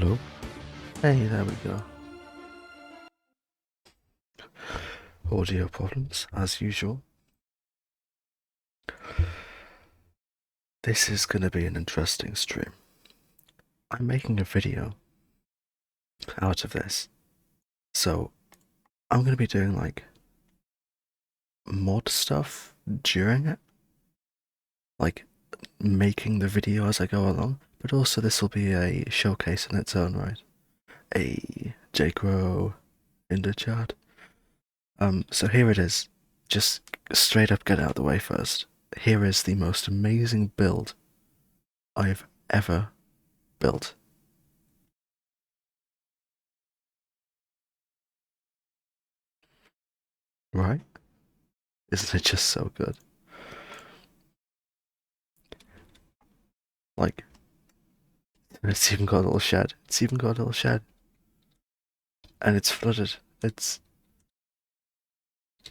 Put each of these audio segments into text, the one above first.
Hello? Hey, there we go. Audio problems, as usual. This is gonna be an interesting stream. I'm making a video out of this, so I'm gonna be doing like mod stuff during it, like making the video as I go along, but also this will be a showcase in its own right. A Jake Rowe in the chat. So here it is. Just straight up get out of the way first. Here is the most amazing build I've ever built. Right? Isn't it just so good? Like, it's even got a little shed. It's even got a little shed. And it's flooded. It's.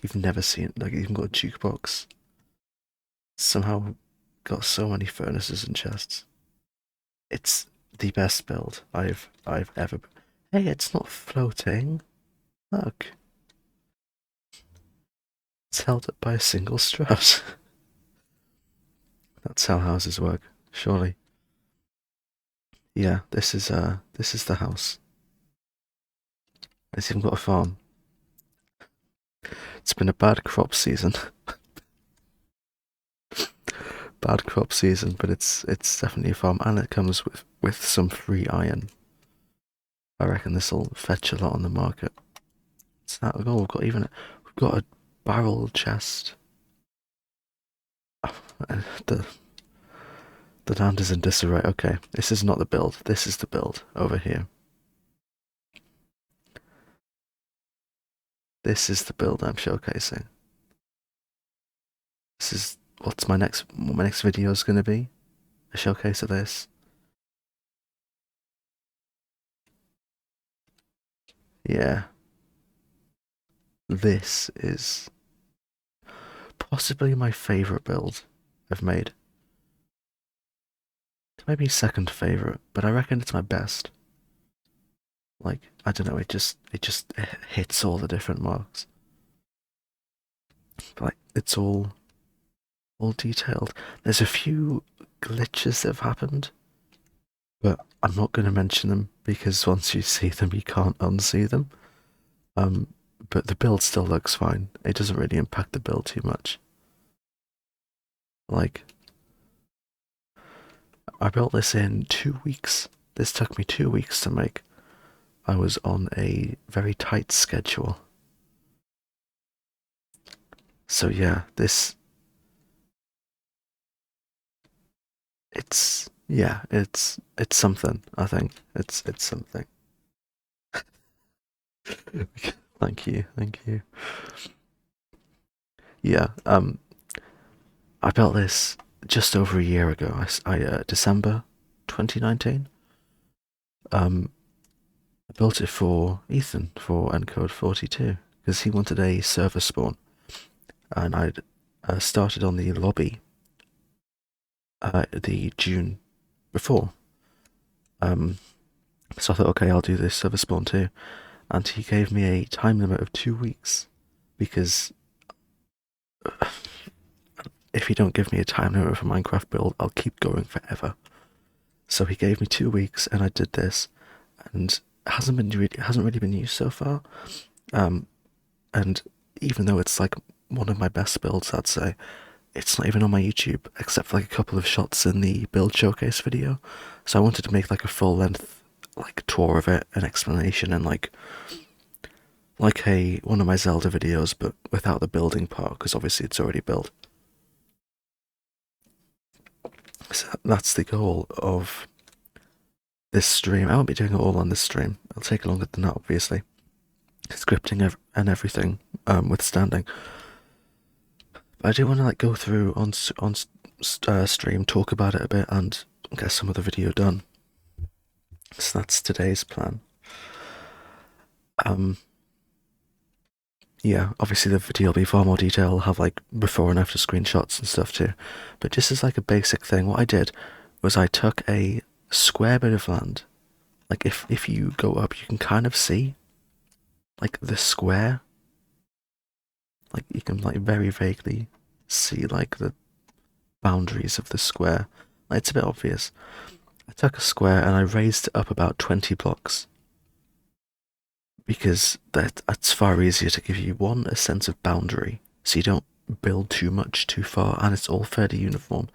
You've never seen, like, even got a jukebox. Somehow got so many furnaces and chests. It's the best build I've ever. Hey, it's not floating. Look. It's held up by a single strut. That's how houses work, surely. Yeah, this is the house. It's even got a farm. It's been a bad crop season. Bad crop season, but it's definitely a farm, and it comes with some free iron. I reckon this will fetch a lot on the market. It's that we've got a barrel chest. The land is in disarray. Okay, this is not the build. This is the build over here. This is the build I'm showcasing. This is what my next video is going to be. A showcase of this. Yeah. This is possibly my favorite build I've made. It might be second favorite, but I reckon it's my best. Like, I don't know, it just hits all the different marks. Like, it's all detailed. There's a few glitches that have happened, but I'm not going to mention them because once you see them, you can't unsee them. But the build still looks fine. It doesn't really impact the build too much. Like, I built this in 2 weeks. This took me 2 weeks to make. I was on a very tight schedule. So yeah, it's something, I think. It's something. Thank you. Yeah, I built this just over a year ago. December 2019. I built it for Ethan for encode 42 because he wanted a server spawn, and I'd started on the lobby the June before. So I thought, okay, I'll do this server spawn too, and he gave me a time limit of 2 weeks because if you don't give me a time limit for Minecraft build, I'll keep going forever. So he gave me 2 weeks, and I did this, and it hasn't really been used so far. And even though it's like one of my best builds, I'd say it's not even on my YouTube, except for like a couple of shots in the build showcase video. So I wanted to make like a full length like tour of it, an explanation, and like one of my Zelda videos, but without the building part, because obviously it's already built. So that's the goal of this stream. I won't be doing it all on this stream. It'll take longer than that, obviously. Scripting and everything, withstanding. But I do want to like go through on stream, talk about it a bit, and get some of the video done. So that's today's plan. Yeah, obviously the video will be far more detailed. I'll have like before and after screenshots and stuff too. But just as like a basic thing, what I did was I took a square bit of land, like if you go up, you can kind of see like the square. Like you can like very vaguely see like the boundaries of the square. Like, it's a bit obvious. I took a square and I raised it up about 20 blocks because that's far easier to give you one, a sense of boundary, so you don't build too much too far and it's all fairly uniform,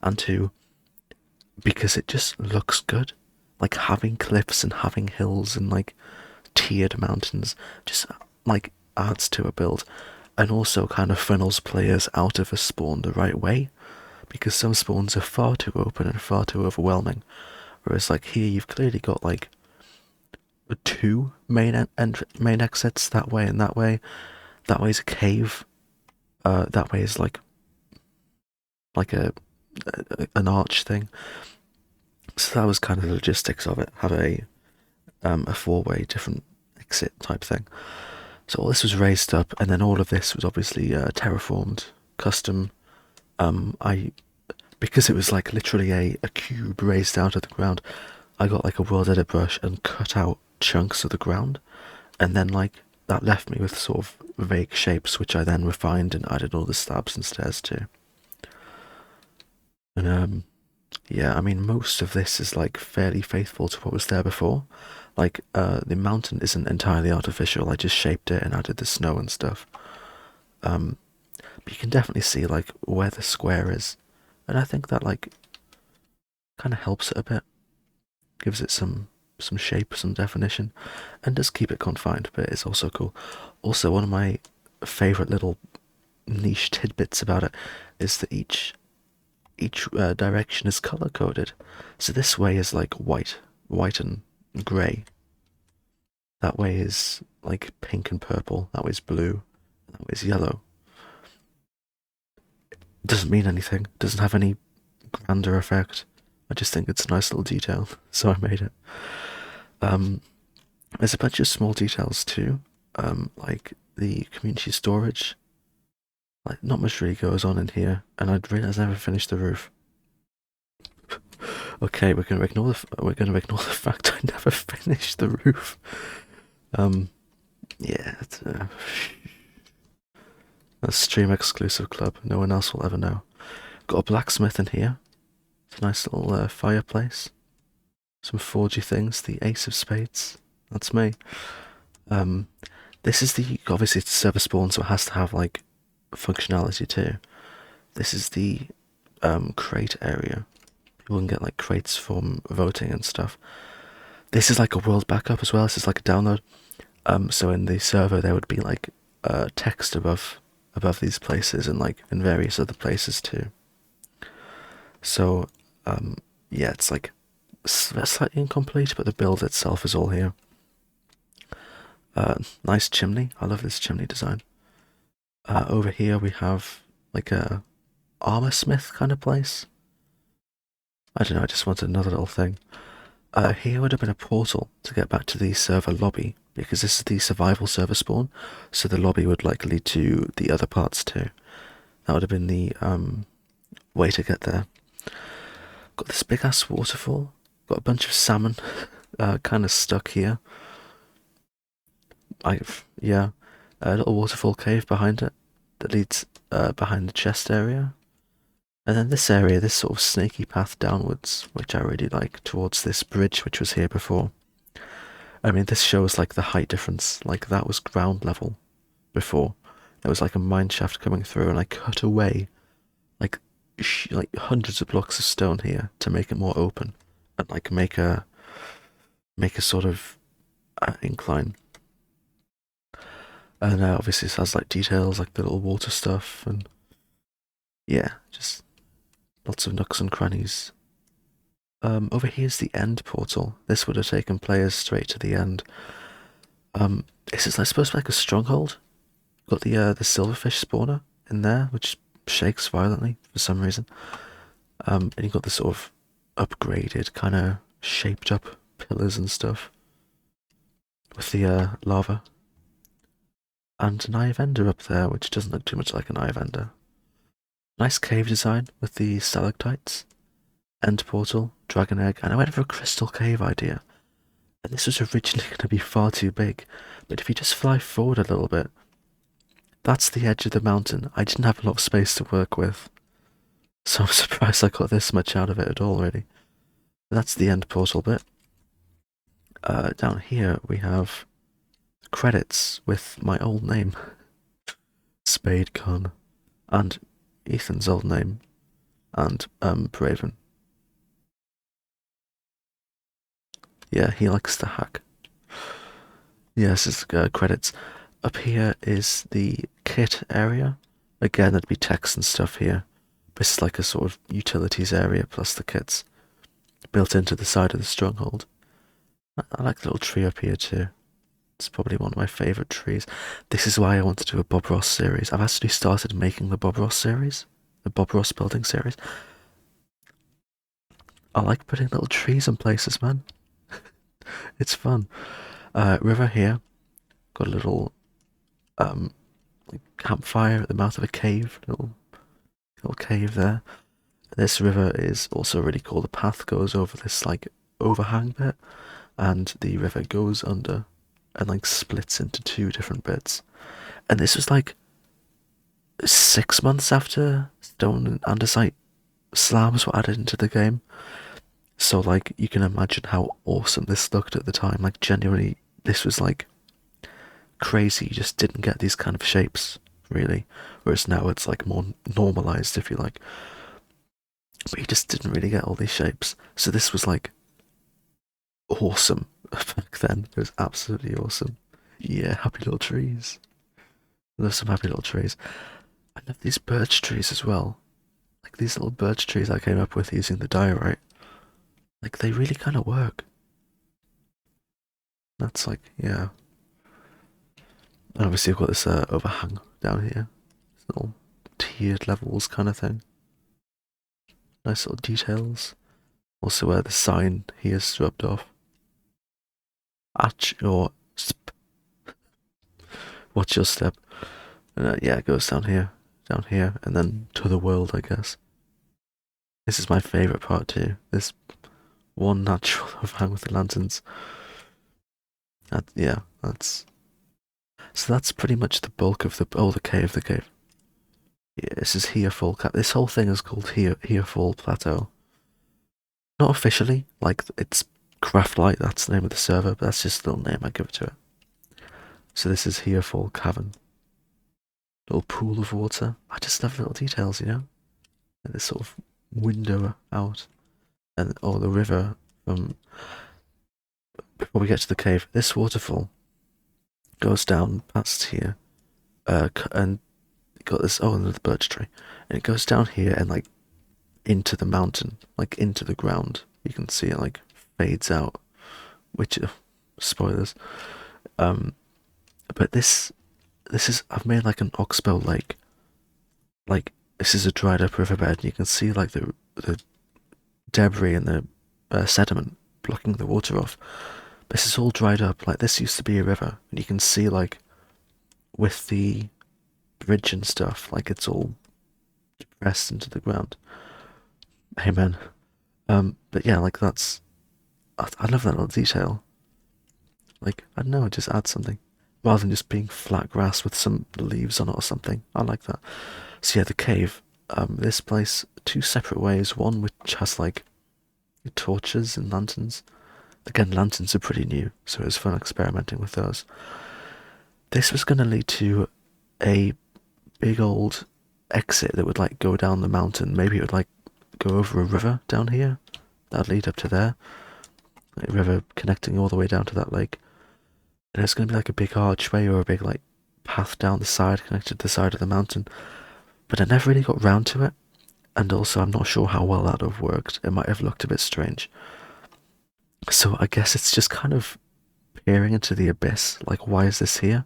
and two, because it just looks good. Like having cliffs and having hills and like tiered mountains just like adds to a build, and also kind of funnels players out of a spawn the right way, because some spawns are far too open and far too overwhelming. Whereas like here you've clearly got like two main exits, that way and that way. That way is a cave. That way is like an arch thing. So that was kind of the logistics of it. Have a four-way different exit type thing. So all this was raised up, and then all of this was obviously terraformed, custom. I because it was like literally a cube raised out of the ground. I got like a world edit brush and cut out chunks of the ground, and then like that left me with sort of vague shapes, which I then refined and added all the slabs and stairs to. And yeah, I mean most of this is like fairly faithful to what was there before. Like the mountain isn't entirely artificial. I just shaped it and added the snow and stuff. But you can definitely see like where the square is, and I think that like kind of helps it a bit, gives it some shape, some definition, and does keep it confined, but it's also cool. Also, one of my favorite little niche tidbits about it is that each direction is color coded. So this way is like white and grey. That way is like pink and purple. That way is blue. That way is yellow. It doesn't mean anything. It doesn't have any grander effect. I just think it's a nice little detail, so I made it. Um, there's a bunch of small details too, like the community storage. Like not much really goes on in here, and I'd realised I never finished the roof. Okay, we're gonna ignore the fact I never finished the roof. Um, yeah, it's a stream exclusive club. No one else will ever know. Got a blacksmith in here. It's a nice little fireplace. Some forgy things. The Ace of Spades. That's me. Um, this is the obviously it's a server spawn, so it has to have like functionality too. This is the crate area. People can get like crates from voting and stuff. This is like a world backup as well. This is like a download. So in the server there would be like text above these places and like in various other places too. So yeah, it's like slightly incomplete, but the build itself is all here. Nice chimney. I love this chimney design. Over here we have like a armor smith kind of place. I don't know, I just wanted another little thing. Here would have been a portal to get back to the server lobby, because this is the survival server spawn, so the lobby would like lead to the other parts too. That would have been the way to get there. Got this big ass waterfall. Got a bunch of salmon kind of stuck here. Yeah, a little waterfall cave behind it that leads behind the chest area. And then this area, this sort of snaky path downwards, which I really like, towards this bridge which was here before. I mean, this shows like the height difference. Like that was ground level before. There was like a mine shaft coming through, and I cut away like like hundreds of blocks of stone here to make it more open and like make a sort of incline. And obviously this has like details like the little water stuff, and yeah, just lots of nooks and crannies. Over here's the end portal. This would have taken players straight to the end. This is like supposed to be like a stronghold. Got the silverfish spawner in there, which shakes violently for some reason. And you got the sort of upgraded, kind of shaped up pillars and stuff with the lava. And an eye of ender up there, which doesn't look too much like an eye of ender. Nice cave design with the stalactites. End portal, dragon egg, and I went for a crystal cave idea. And this was originally going to be far too big, but if you just fly forward a little bit, that's the edge of the mountain. I didn't have a lot of space to work with, so I'm surprised I got this much out of it at all, really. That's the end portal bit. Down here we have credits with my old name, Spadecon, and Ethan's old name, and Braven. Yeah, he likes to hack. Yes, it's credits. Up here is the kit area. Again, there'd be text and stuff here. This is like a sort of utilities area plus the kits built into the side of the stronghold. I like the little tree up here too. It's probably one of my favourite trees. This is why I want to do a Bob Ross series. I've actually started making the Bob Ross series, the Bob Ross building series. I like putting little trees in places, man. It's fun. River here. Got a little like campfire at the mouth of a cave. Little cave there. This river is also really cool. The path goes over this like overhang bit, and the river goes under and like splits into two different bits. And this was like 6 months after stone and andesite slabs were added into the game. So like you can imagine how awesome this looked at the time. Like genuinely, this was like crazy. You just didn't get these kind of shapes really. Whereas now it's like more normalized, if you like. But you just didn't really get all these shapes. So this was like awesome back then. It was absolutely awesome. Yeah, happy little trees. I love some happy little trees. I love these birch trees as well. Like these little birch trees I came up with using the diorite. Like they really kind of work. That's like, yeah. And obviously I've got this overhang down here. This little tiered levels kind of thing. Nice little details. Also where the sign here is rubbed off. At your watch your step. And yeah, it goes down here, and then to the world, I guess. This is my favourite part too. This one natural overhang with the lanterns. Yeah, that's so. That's pretty much the bulk of the cave. The cave. Yeah, this is Herefall. This whole thing is called Herefall Plateau. Not officially, like it's Craftlight. That's the name of the server, but that's just the little name I give it to it. So this is Herefall Cavern. Little pool of water. I just love little details, you know. And this sort of window out, and oh, the river. Before we get to the cave, this waterfall goes down past here, and got this. Oh, another birch tree, and it goes down here and like into the mountain, like into the ground. You can see it like fades out, which spoilers. But this is I've made like an oxbow lake. Like this is a dried up riverbed, and you can see like the debris and the sediment blocking the water off. This is all dried up. Like this used to be a river, and you can see like with the bridge and stuff, like it's all depressed into the ground. Amen. But yeah, like I love that little detail. Like I don't know, just add something rather than just being flat grass with some leaves on it or something. I like that. So yeah, the cave. This place, two separate ways. One which has like torches and lanterns. Again, lanterns are pretty new, so it was fun experimenting with those. This was going to lead to a big old exit that would like go down the mountain. Maybe it would like go over a river down here. That'd lead up to there. A river connecting all the way down to that lake. And it's going to be like a big archway or a big like path down the side connected to the side of the mountain. But I never really got round to it. And also, I'm not sure how well that would have worked. It might have looked a bit strange. So I guess it's just kind of peering into the abyss. Like, why is this here?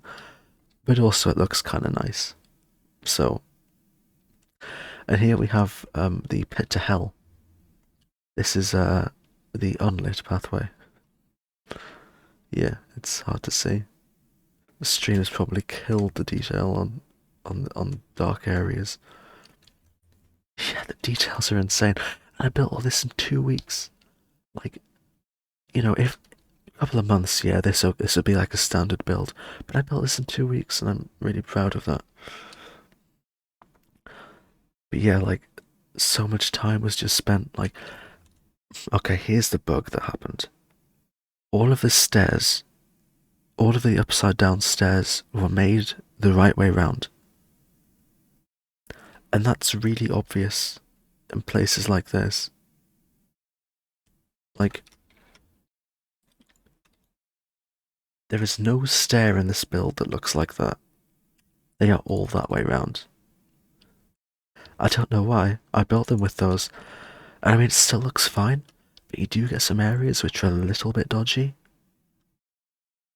But also, it looks kind of nice. So, and here we have the pit to hell. This is the unlit pathway. Yeah, it's hard to see. The stream has probably killed the detail on dark areas. Yeah, the details are insane. And I built all this in 2 weeks. Like, you know, if couple of months, yeah, this will be like a standard build. But I built this in 2 weeks, and I'm really proud of that. But yeah, like, so much time was just spent, like, okay, here's the bug that happened. All of the stairs, all of the upside down stairs were made the right way round. And that's really obvious in places like this. Like, there is no stair in this build that looks like that. They are all that way round. I don't know why. I built them with those. And I mean, it still looks fine, but you do get some areas which are a little bit dodgy.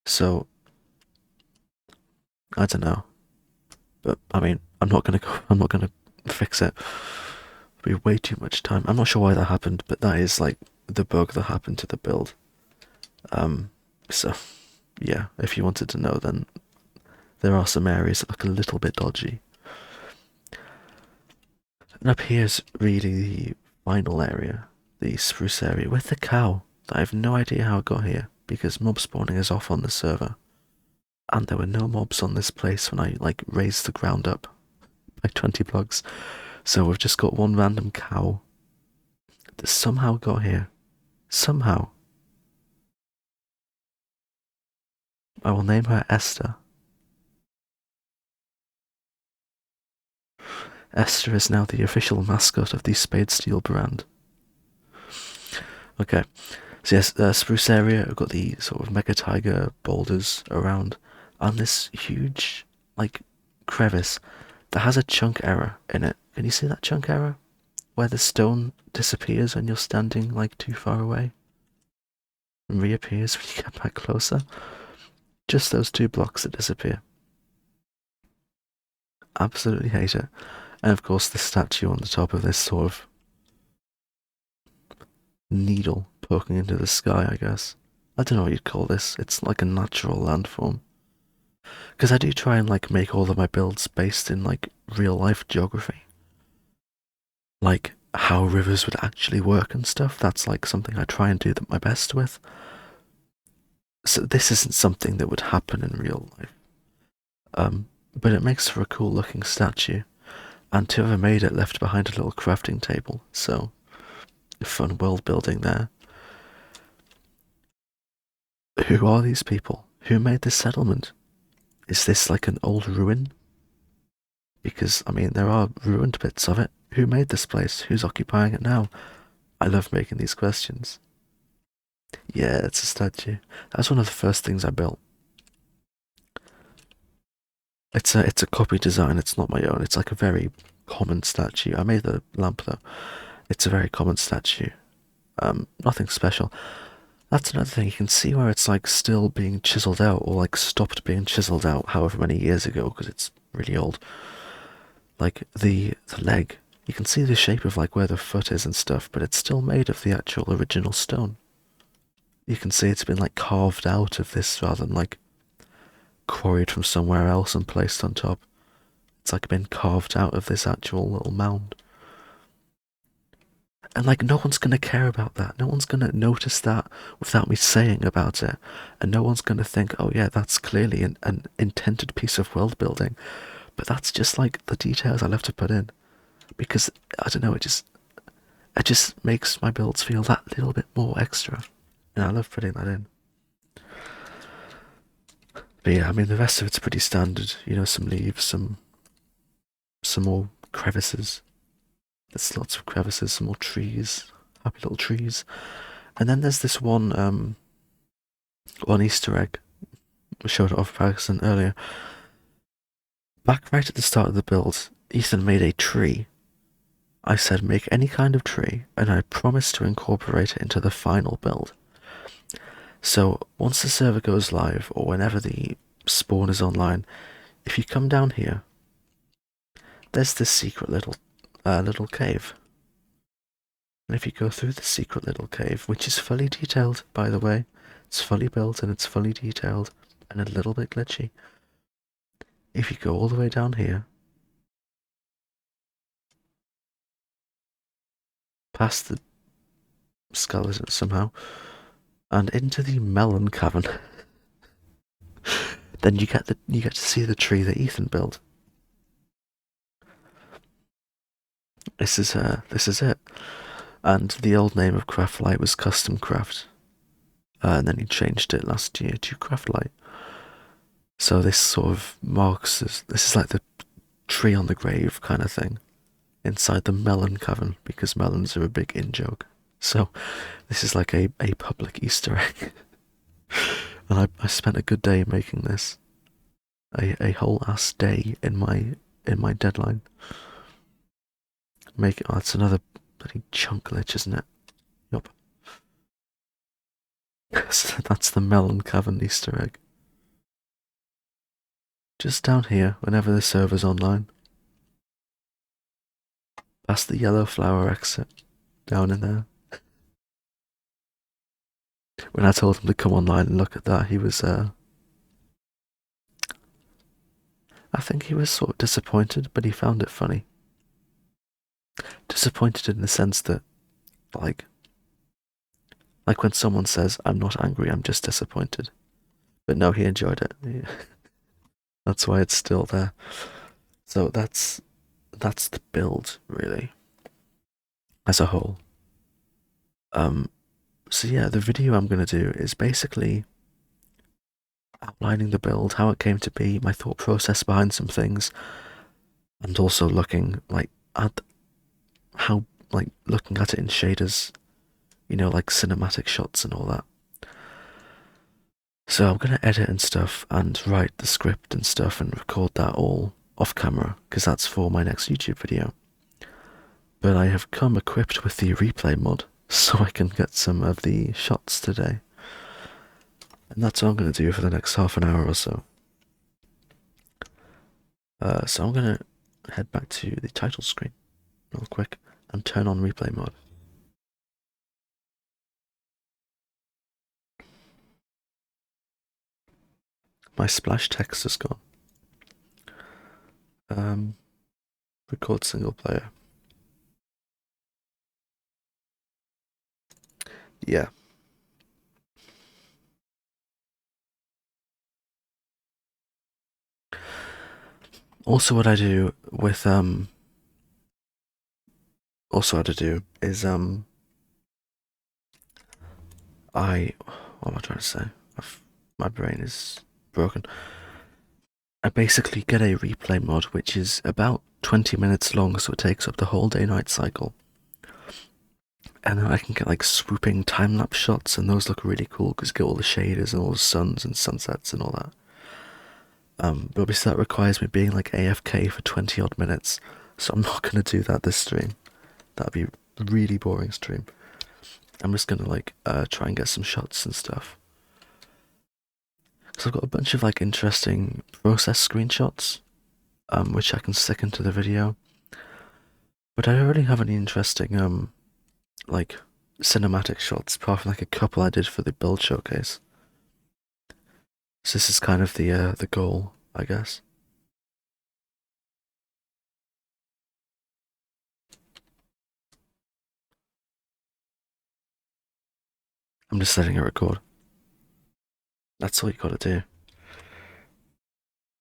So, I don't know. But I mean, I'm not gonna fix it. It'll be way too much time. I'm not sure why that happened, but that is like the bug that happened to the build. Um, so yeah, if you wanted to know, then there are some areas that look a little bit dodgy. And up here's really the final area, the spruce area with the cow. I have no idea how it got here because mob spawning is off on the server. And there were no mobs on this place when I like raised the ground up by 20 blocks. So we've just got one random cow that somehow got here. Somehow. I will name her Esther. Esther is now the official mascot of the Spadestiel brand. Okay, so yes, spruce area, we've got the sort of mega tiger boulders around, and this huge, like, crevice that has a chunk error in it. Can you see that chunk error? Where the stone disappears when you're standing, like, too far away? And reappears when you get back closer? Just those 2 blocks that disappear. Absolutely hate it. And of course, the statue on the top of this sort of needle poking into the sky, I guess. I don't know what you'd call this. It's like a natural landform. Because I do try and like make all of my builds based in like real life geography. Like how rivers would actually work and stuff. That's like something I try and do my best with. So this isn't something that would happen in real life. But it makes for a cool looking statue. And whoever made it left behind a little crafting table. So fun world building there. Who are these people? Who made this settlement? Is this like an old ruin? Because, I mean, there are ruined bits of it. Who made this place? Who's occupying it now? I love making these questions. Yeah, it's a statue. That's one of the first things I built. It's a copy design, it's not my own. It's like a very common statue. I made the lamp though. It's a very common statue. Nothing special. That's another thing, you can see where it's like still being chiseled out or like stopped being chiseled out however many years ago because it's really old. Like the leg, you can see the shape of like where the foot is and stuff, but it's still made of the actual original stone. You can see it's been like carved out of this rather than like quarried from somewhere else and placed on top. It's like been carved out of this actual little mound. And like no one's gonna care about that. No one's gonna notice that without me saying about it. And no one's gonna think, oh yeah, that's clearly an intended piece of world building. But that's just like the details I love to put in. Because I don't know, it just makes my builds feel that little bit more extra. And I love putting that in. But yeah, I mean the rest of it's pretty standard. You know, some leaves, some more crevices. There's lots of crevices, some more trees, happy little trees. And then there's this one Easter egg. We showed it off Pakistan earlier. Back right at the start of the build, Ethan made a tree. I said make any kind of tree, and I promised to incorporate it into the final build. So once the server goes live, or whenever the spawn is online, if you come down here, there's this secret little cave. And if you go through the secret little cave, which is fully detailed, by the way, it's fully built and it's fully detailed and a little bit glitchy. If you go all the way down here, past the skeleton somehow, and into the melon cavern. Then you get to see the tree that Ethan built. This is it. And the old name of Craftlight was Custom Craft, and then he changed it last year to Craftlight. So this sort of marks this is like the tree on the grave kind of thing inside the melon cavern because melons are a big in joke. So this is like a public Easter egg. And I spent a good day making this. A whole ass day in my deadline. Make it, oh, that's another bloody chunk glitch, isn't it? Yup. That's the melon cavern Easter egg. Just down here, whenever the server's online. Past the yellow flower exit. Down in there. When I told him to come online and look at that, he was, I think he was sort of disappointed, but he found it funny. Disappointed in the sense that, like when someone says, I'm not angry, I'm just disappointed. But no, he enjoyed it. That's why it's still there. So that's the build, really, as a whole. So yeah, the video I'm gonna do is basically outlining the build, how it came to be, my thought process behind some things, and also looking like at how looking at it in shaders, like cinematic shots and all that. So I'm gonna edit and stuff and write the script and stuff and record that all off camera because that's for my next YouTube video. But I have come equipped with the replay mod so I can get some of the shots today. And that's what I'm gonna do for the next half an hour or so. So I'm gonna head back to the title screen real quick and turn on replay mode. My splash text is gone. Record single player. Yeah. Also what I do with also what I do is what am I trying to say? My brain is broken. I basically get a replay mod which is about 20 minutes long, so it takes up the whole day-night cycle. And then I can get like swooping time-lapse shots, and those look really cool because you get all the shaders and all the suns and sunsets and all that. But obviously that requires me being like AFK for 20 odd minutes, so I'm not gonna do that this stream. That'd be a really boring stream. I'm just gonna try and get some shots and stuff. So I've got a bunch of interesting process screenshots, which I can stick into the video. But I don't really have any interesting like cinematic shots apart from a couple I did for the build showcase. So this is kind of the goal, I guess. I'm just letting it record. That's all you gotta do.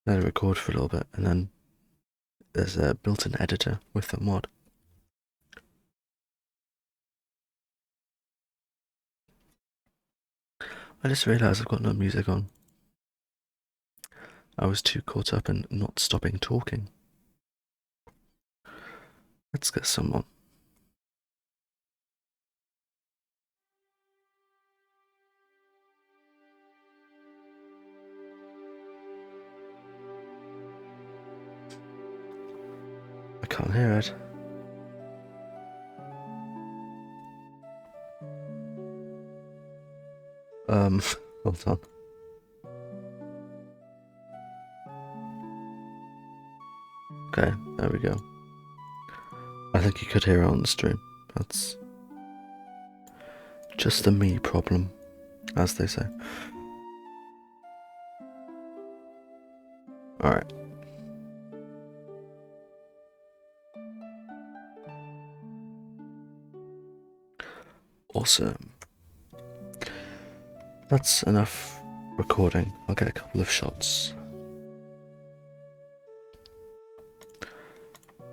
Let it record for a little bit, and then there's a built-in editor with the mod. I just realised I've got no music on. I was too caught up in not stopping talking. Let's get some on. I can't hear it. Hold on. Okay, there we go. I think you could hear it on the stream. That's just a me problem, as they say. Alright. Awesome. that's enough recording. I'll get a couple of shots.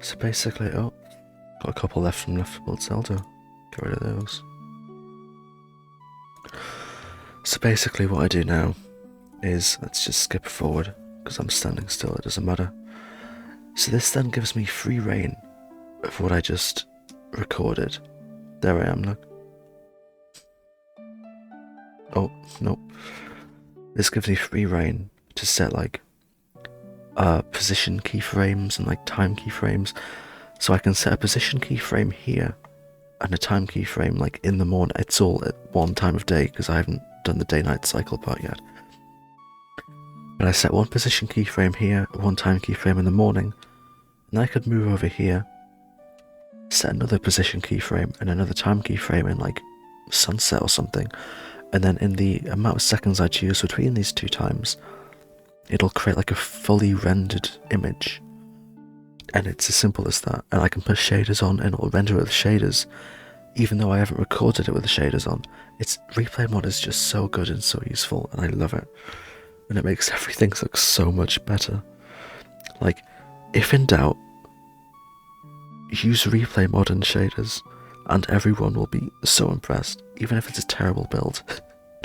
So basically, oh, got a couple left from Left 4 Dead Zelda. Get rid of those. So basically what I do now is, let's just skip forward, because I'm standing still, it doesn't matter. So this then gives me free reign of what I just recorded. There I am, look. Oh, nope. This gives me free reign to set like position keyframes and like time keyframes. So I can set a position keyframe here and a time keyframe like in the morning. It's all at one time of day because I haven't done the day-night cycle part yet. But I set one position keyframe here, one time keyframe in the morning, and I could move over here, set another position keyframe and another time keyframe in like sunset or something, and then in the amount of seconds I choose between these two times, it'll create like a fully rendered image. And it's as simple as that. And I can put shaders on and it'll render it with shaders, even though I haven't recorded it with the shaders on. Its replay mod is just so good and so useful, and I love it. And it makes everything look so much better. Like, if in doubt, use replay mod and shaders, and everyone will be so impressed, even if it's a terrible build.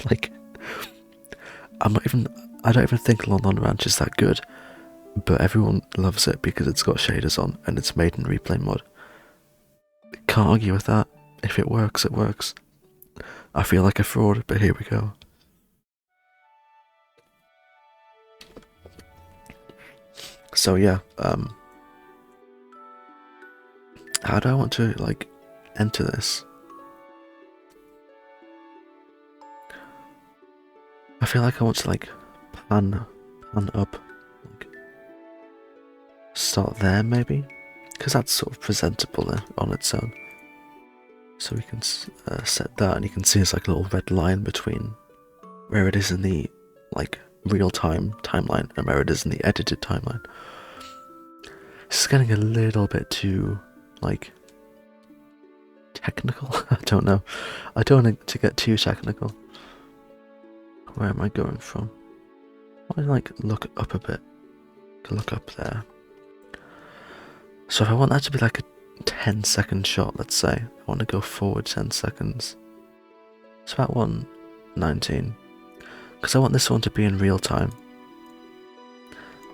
Like, I don't even think Lon Ranch is that good, but everyone loves it because it's got shaders on and it's made in replay mod. Can't argue with that. If it works, it works. I feel like a fraud, but here we go. So yeah, how do I want to like enter this? I feel like I want to like pan up, like start there maybe, because that's sort of presentable on its own. So we can set that, and you can see it's like a little red line between where it is in the like real-time timeline and where it is in the edited timeline. This is getting a little bit too like technical. I don't know. I don't want to get too technical. Where am I going from? I like look up a bit. Look up there. So if I want that to be like a 10-second shot, let's say, I want to go forward 10 seconds. It's about 1:19. Because I want this one to be in real time.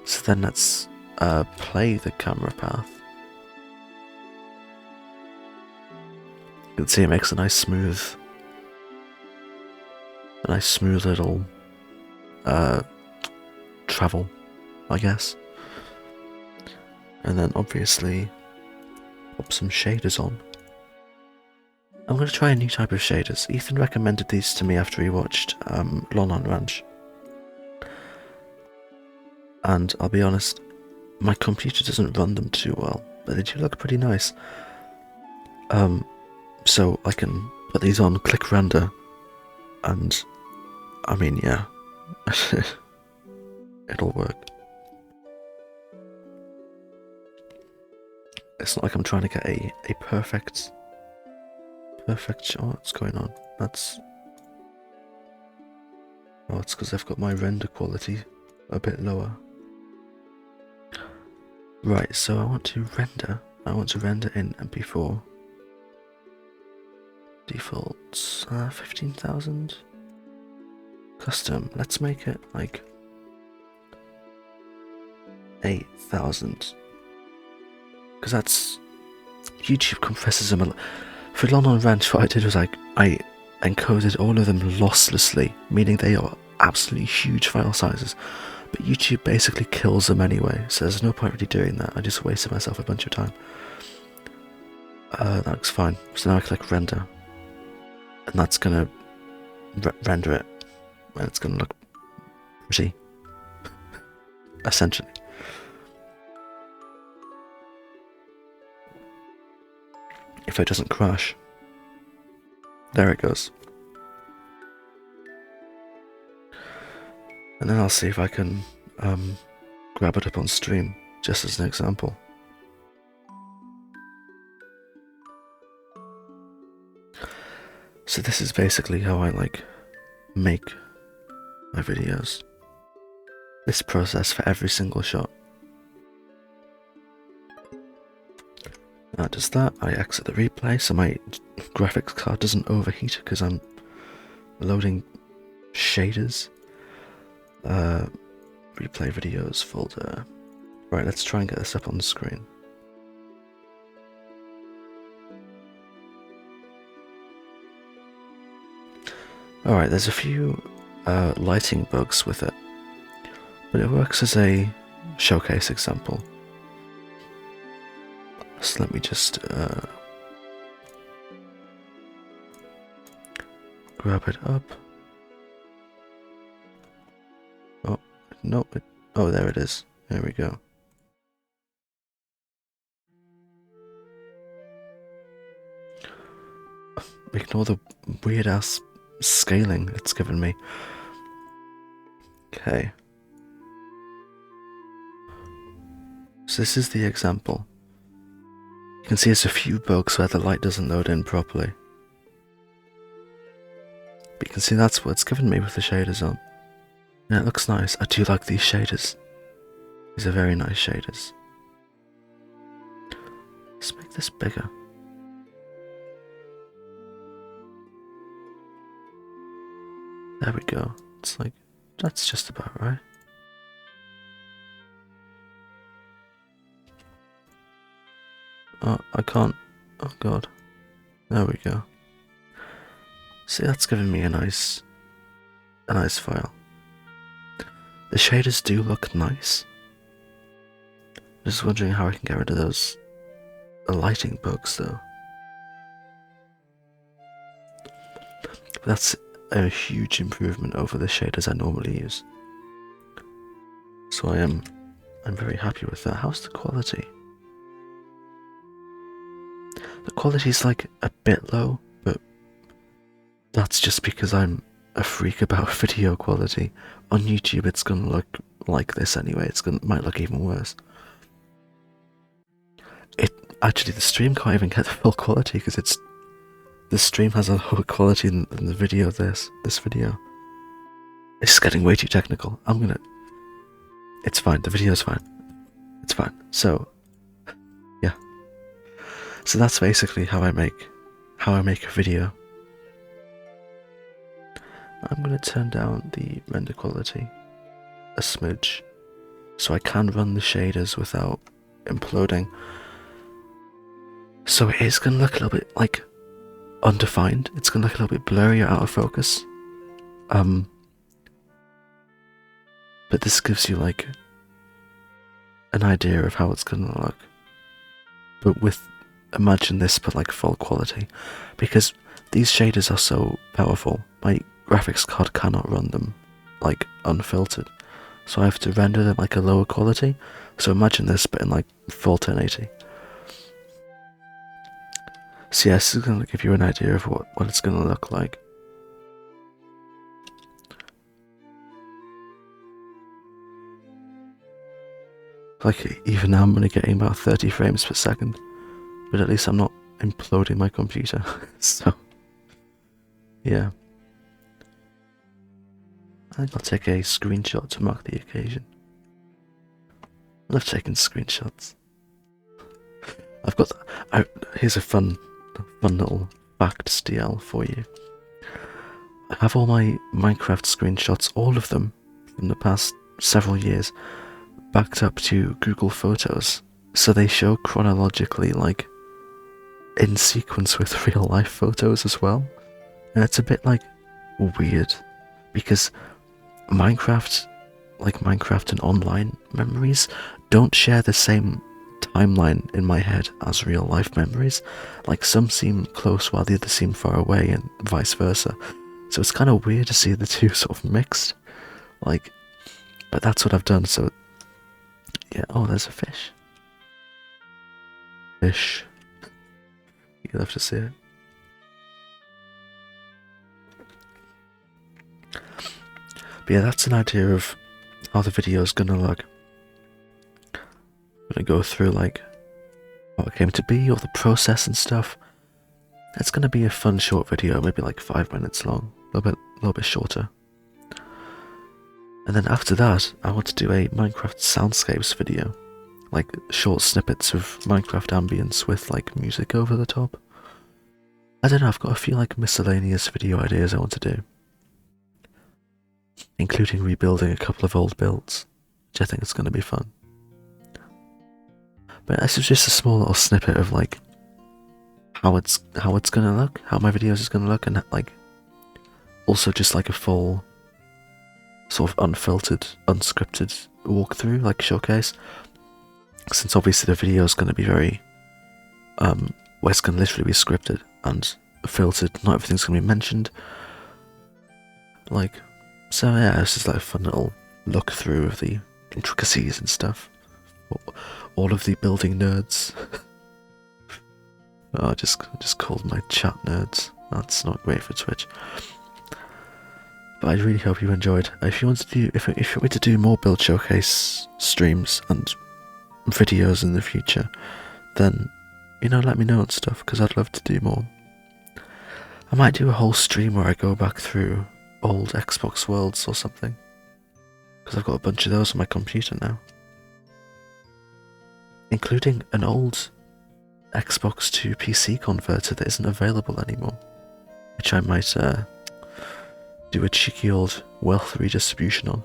So then let's play the camera path. You can see it makes a nice smooth little travel, I guess. And then obviously pop some shaders on. I'm going to try a new type of shaders. Ethan recommended these to me after he watched Lon Ranch. And I'll be honest, my computer doesn't run them too well, but they do look pretty nice. So I can put these on, click render, and I mean, yeah, it'll work. It's not like I'm trying to get a perfect shot. What's going on? It's because I've got my render quality a bit lower. Right, so I want to render in MP4. Defaults 15,000. Custom, let's make it like 8,000. Because that's YouTube compresses them a lot. For Lon Ranch, what I did was I encoded all of them losslessly, meaning they are absolutely huge file sizes. But YouTube basically kills them anyway, so there's no point really doing that. I just wasted myself a bunch of time. That looks fine. So now I click render, and that's gonna render it, and it's gonna look pretty, essentially. If it doesn't crash. There it goes. And then I'll see if I can grab it up on stream, just as an example. So this is basically how I like make my videos. This process for every single shot. Now does that, I exit the replay so my graphics card doesn't overheat because I'm loading shaders. Replay videos folder. Right, let's try and get this up on the screen. Alright, there's a few lighting bugs with it, but it works as a showcase example. So let me just grab it up. Oh, no, oh, there it is. There we go. Ignore the weird ass scaling it's given me. Okay. So this is the example. You can see there's a few bugs where the light doesn't load in properly. But you can see that's what it's given me with the shaders on. And it looks nice. I do like these shaders. These are very nice shaders. Let's make this bigger. There we go. It's like, that's just about right. Oh, I can't. Oh god. There we go. See, that's giving me a nice file. The shaders do look nice. Just wondering how I can get rid of those lighting bugs though. But that's a huge improvement over the shaders I normally use. So I'm very happy with that. How's the quality? The quality's like a bit low, but that's just because I'm a freak about video quality. On YouTube it's gonna look like this anyway, might look even worse. Actually the stream can't even get the full quality because the stream has a lower quality than the video this video. It's getting way too technical. It's fine, the video's fine. It's fine. So yeah. So that's basically how I make a video. I'm gonna turn down the render quality a smidge so I can run the shaders without imploding. So it is gonna look a little bit like undefined. It's gonna look a little bit blurry or out of focus. But this gives you like an idea of how it's gonna look. But imagine this but like full quality, because these shaders are so powerful. My graphics card cannot run them like unfiltered, so I have to render them like a lower quality. So imagine this but in like full 1080. So yeah, this is going to give you an idea of what it's going to look like. Like, even now I'm only getting about 30 frames per second, but at least I'm not imploding my computer. So, yeah. I think I'll take a screenshot to mark the occasion. I love taking screenshots. Here's a fun little fact STL for you. I have all my Minecraft screenshots, all of them, from the past several years, backed up to Google Photos, so they show chronologically, like, in sequence with real life photos as well. And it's a bit, like, weird, because Minecraft and online memories don't share the same timeline in my head as real life memories. Like, some seem close while the others seem far away, and vice versa. So it's kind of weird to see the two sort of mixed. Like, but that's what I've done, so yeah. Oh, there's a fish. Fish. You'll have to see it. But yeah, that's an idea of how the video is gonna look. I'm gonna go through like how it came to be, all the process and stuff. It's gonna be a fun short video, maybe like 5 minutes long. little bit shorter. And then after that, I want to do a Minecraft soundscapes video, like short snippets of Minecraft ambience with like music over the top. I don't know, I've got a few like miscellaneous video ideas I want to do, including rebuilding a couple of old builds, which I think is going to be fun. But this is just a small little snippet of like how it's gonna look, how my videos is gonna look, and like also just like a full sort of unfiltered, unscripted walkthrough, like showcase. Since obviously the video is gonna be very where it's gonna literally be scripted and filtered, not everything's gonna be mentioned. Like, so yeah, it's just like a fun little look through of the intricacies and stuff. All of the building nerds. Oh, I just called my chat nerds. That's not great for Twitch. But I really hope you enjoyed. If you want me to do more build showcase streams and videos in the future, then let me know and stuff, because I'd love to do more. I might do a whole stream where I go back through old Xbox worlds or something, because I've got a bunch of those on my computer now, including an old Xbox to PC converter that isn't available anymore, which I might do a cheeky old wealth redistribution on.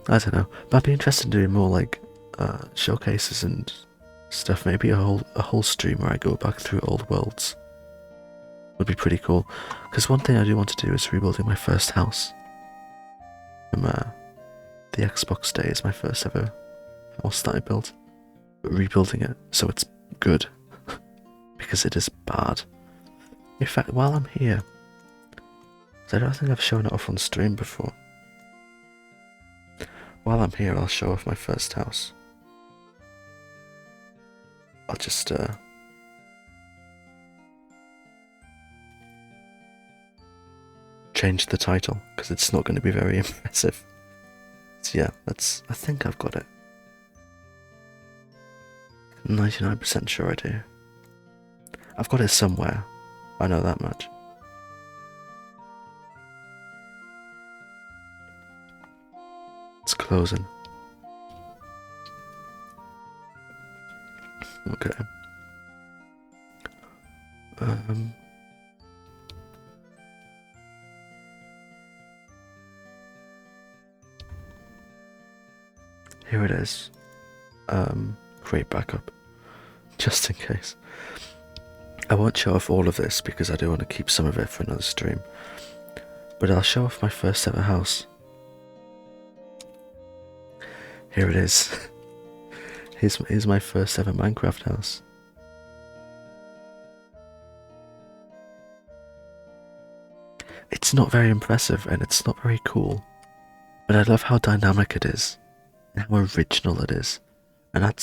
I don't know, but I'd be interested in doing more like showcases and stuff. Maybe a whole stream where I go back through old worlds would be pretty cool. Because one thing I do want to do is rebuilding my first house. From the Xbox days, my first ever house that I built. But rebuilding it so it's good, because it is bad. In fact, while I'm here, I don't think I've shown it off on stream before. While I'm here, I'll show off my first house. I'll just change the title, because it's not going to be very impressive. So yeah, I think I've got it. 99% sure I do. I've got it somewhere. I know that much. It's closing. Okay. Here it is. Create backup, just in case. I won't show off all of this because I do want to keep some of it for another stream, but I'll show off my first ever house. Here it is. Here's my first ever Minecraft house. It's not very impressive and it's not very cool, but I love how dynamic it is and how original it is. And I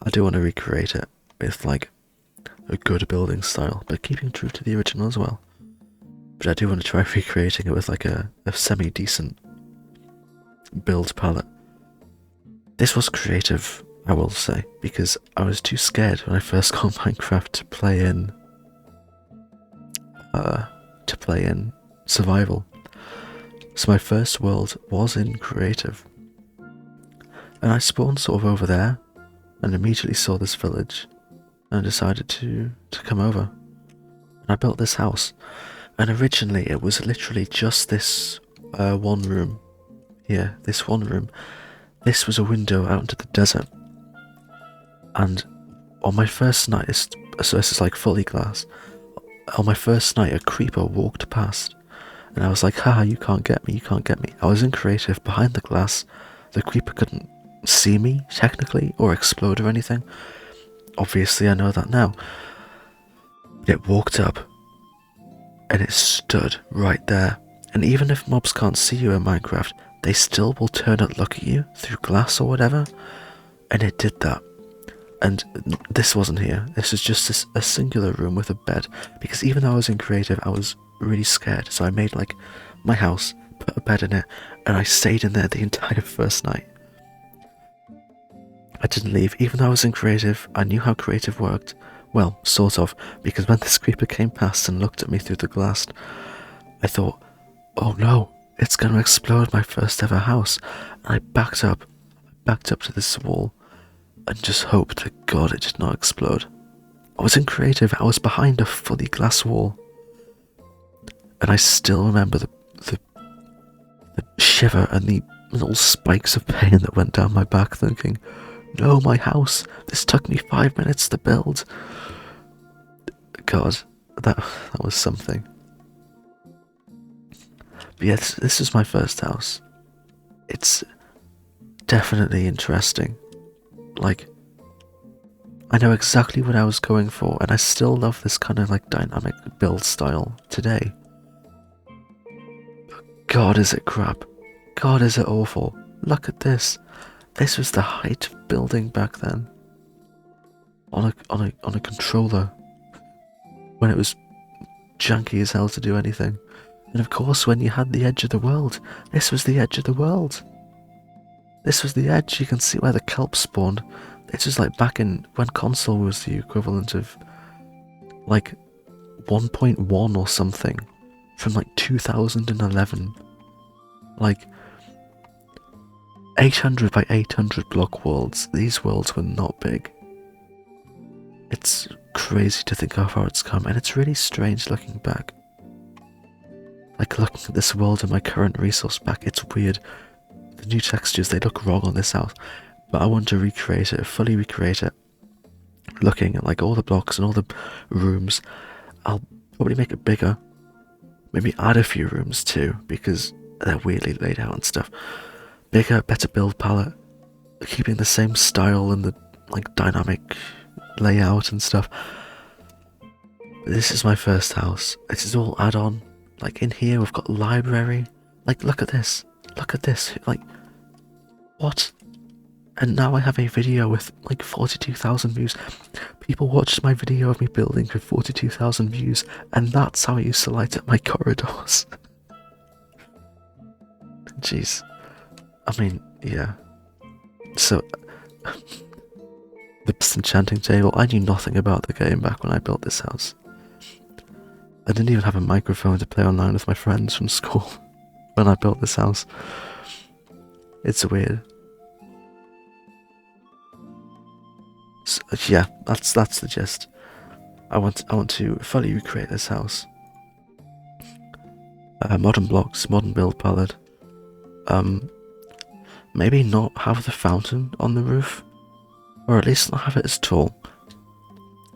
do want to recreate it with like a good building style, but keeping true to the original as well. But I do want to try recreating it with like a semi-decent build palette. This was creative, I will say, because I was too scared when I first got Minecraft to play in survival. So my first world was in creative. And I spawned sort of over there and immediately saw this village and decided to come over. And I built this house. And originally it was literally just this one room. Here, this one room. This was a window out into the desert. And on my first night, so this is like fully glass. On my first night, a creeper walked past. And I was like, haha, you can't get me, you can't get me. I was in creative behind the glass. The creeper couldn't see me, technically, or explode or anything. Obviously, I know that now. It walked up, and it stood right there. And even if mobs can't see you in Minecraft, they still will turn and look at you through glass or whatever. And it did that. And this wasn't here. This is just a singular room with a bed. Because even though I was in creative, I was really scared. So I made like my house, put a bed in it, and I stayed in there the entire first night. I didn't leave. Even though I was in creative, I knew how creative worked. Well, sort of, because when this creeper came past and looked at me through the glass, I thought, oh no, it's going to explode my first ever house. And I backed up to this wall, and just hoped to God it did not explode. I was in creative, I was behind a fully glass wall, and I still remember the shiver and the little spikes of pain that went down my back, thinking, no, my house, this took me 5 minutes to build. God, that was something. But yes, this is my first house. It's definitely interesting. Like, I know exactly what I was going for, and I still love this kind of like dynamic build style today. But God, is it crap. God, is it awful. Look at this. This was the height of building back then. On a controller. When it was janky as hell to do anything. And of course, when you had the edge of the world, this was the edge of the world. This was the edge. You can see where the kelp spawned. This was like back in when console was the equivalent of like 1.1 or something from like 2011. Like 800 by 800 block worlds. These worlds were not big. It's crazy to think how far it's come, and it's really strange looking back. Like looking at this world and my current resource pack, it's weird. The new textures, they look wrong on this house, but I want to recreate it, fully recreate it. Looking at like all the blocks and all the rooms, I'll probably make it bigger. Maybe add a few rooms too, because they're weirdly laid out and stuff. Bigger, better build palette, keeping the same style and the like dynamic layout and stuff. This is my first house. This is all add-on. Like in here we've got library. Like look at this. Look at this. Like what? And now I have a video with like 42,000 views. People watched my video of me building for 42,000 views, and that's how I used to light up my corridors. Jeez. I mean, yeah. So, the enchanting table, I knew nothing about the game back when I built this house. I didn't even have a microphone to play online with my friends from school when I built this house. It's weird. So, yeah, that's the gist. I want to fully recreate this house. Modern blocks, modern build palette. Maybe not have the fountain on the roof, or at least not have it as tall,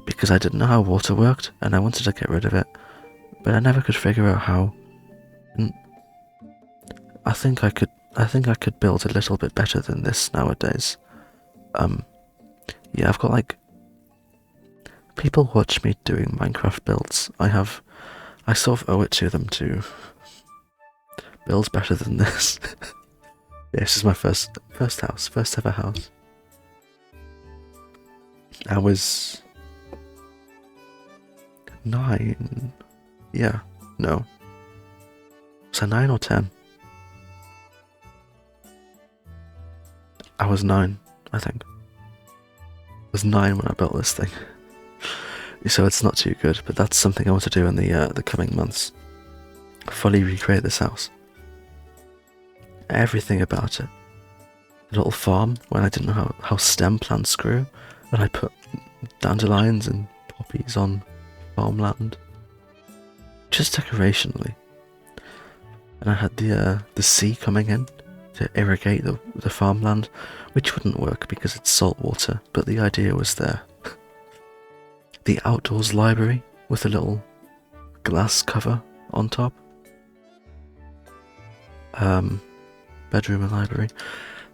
because I didn't know how water worked and I wanted to get rid of it, but I never could figure out how. And I think I could build a little bit better than this nowadays. Yeah, I've got like people watch me doing Minecraft builds. I sort of owe it to them to build better than this. Yeah, this is my first house, first ever house. I was 9. Yeah, no. Was I 9 or 10? I was 9, I think. I was 9 when I built this thing. So it's not too good, but that's something I want to do in the coming months. Fully recreate this house. Everything about it. A little farm when I didn't know how stem plants grew, and I put dandelions and poppies on farmland. Just decorationally. And I had the sea coming in to irrigate the farmland, which wouldn't work because it's salt water, but the idea was there. The outdoors library with a little glass cover on top. Bedroom and library.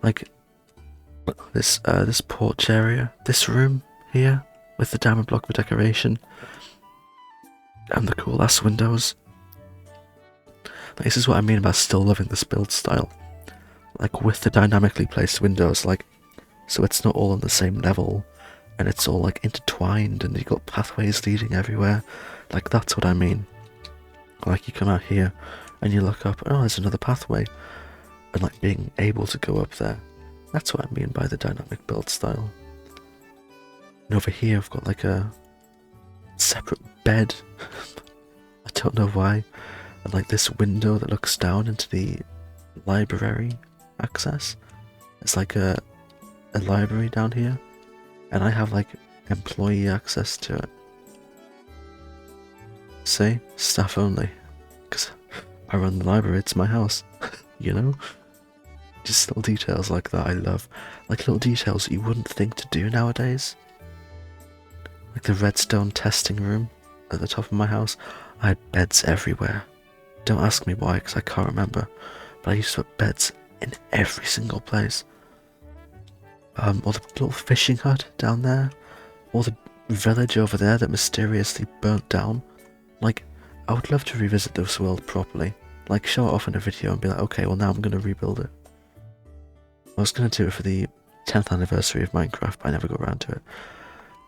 Like this porch area, this room here with the diamond block for decoration and the cool ass windows. Like, this is what I mean about still loving this build style. Like with the dynamically placed windows, like so it's not all on the same level and it's all like intertwined and you got pathways leading everywhere. Like that's what I mean. Like you come out here and you look up, oh, there's another pathway, and like being able to go up there. That's what I mean by the dynamic build style. And over here I've got like a separate bed. I don't know why. And like this window that looks down into the library access. It's like a library down here, and I have like employee access to it. See, staff only, because I run the library. It's my house, you know. Just little details like that I love, like little details you wouldn't think to do nowadays. Like the redstone testing room at the top of my house, I had beds everywhere. Don't ask me why, because I can't remember, but I used to put beds in every single place. Or the little fishing hut down there, or the village over there that mysteriously burnt down. Like, I would love to revisit this world properly. Like, show it off in a video and be like, okay, well now I'm going to rebuild it. I was going to do it for the 10th anniversary of Minecraft, but I never got around to it.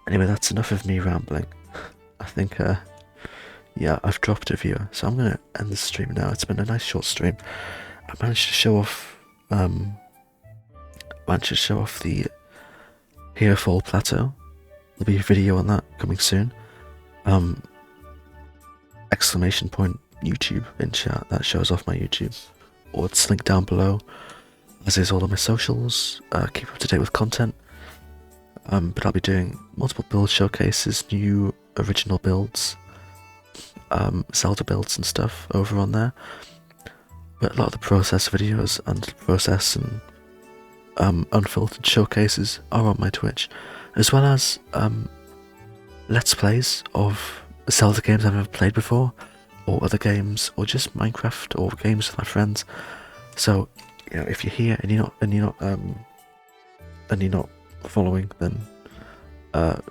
Anyway, that's enough of me rambling. I think, yeah, I've dropped a viewer, so I'm going to end the stream now. It's been a nice short stream. I managed to show off, the Herefall Plateau. There'll be a video on that coming soon. Exclamation point YouTube in chat, that shows off my YouTube. Or it's linked down below, as is all of my socials. Keep up to date with content. But I'll be doing multiple build showcases, new original builds, Zelda builds and stuff over on there. But a lot of the process videos and process and unfiltered showcases are on my Twitch, as well as let's plays of Zelda games I've never played before, or other games, or just Minecraft or games with my friends. So, you know, if you're here and you're not following, then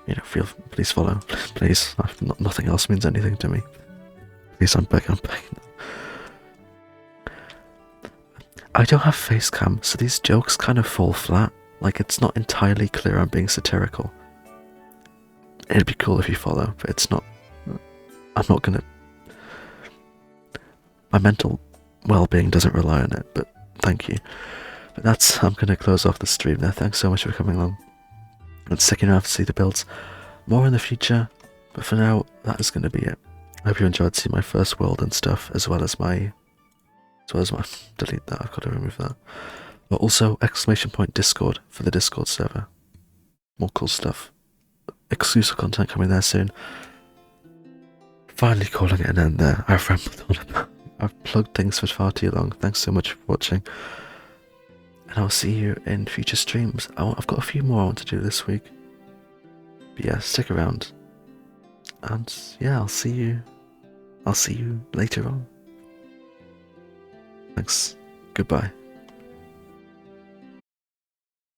you know, please follow, please. Nothing else means anything to me. Please, I'm begging. I don't have face cam, so these jokes kind of fall flat. Like, it's not entirely clear I'm being satirical. It'd be cool if you follow, but it's not. I'm not gonna. My mental well-being doesn't rely on it, but thank you. But I'm gonna close off the stream there. Thanks so much for coming along and sticking around to see the builds. More in the future, but for now, that is gonna be it. I hope you enjoyed seeing my first world and stuff, as well as my delete that. I've got to remove that. But also exclamation point Discord for the Discord server. More cool stuff. Exclusive content coming there soon. Finally calling it an end there. I've rambled on about. I've plugged things for far too long. Thanks so much for watching. And I'll see you in future streams. I've got a few more I want to do this week. But yeah, stick around. And yeah, I'll see you later on. Thanks. Goodbye.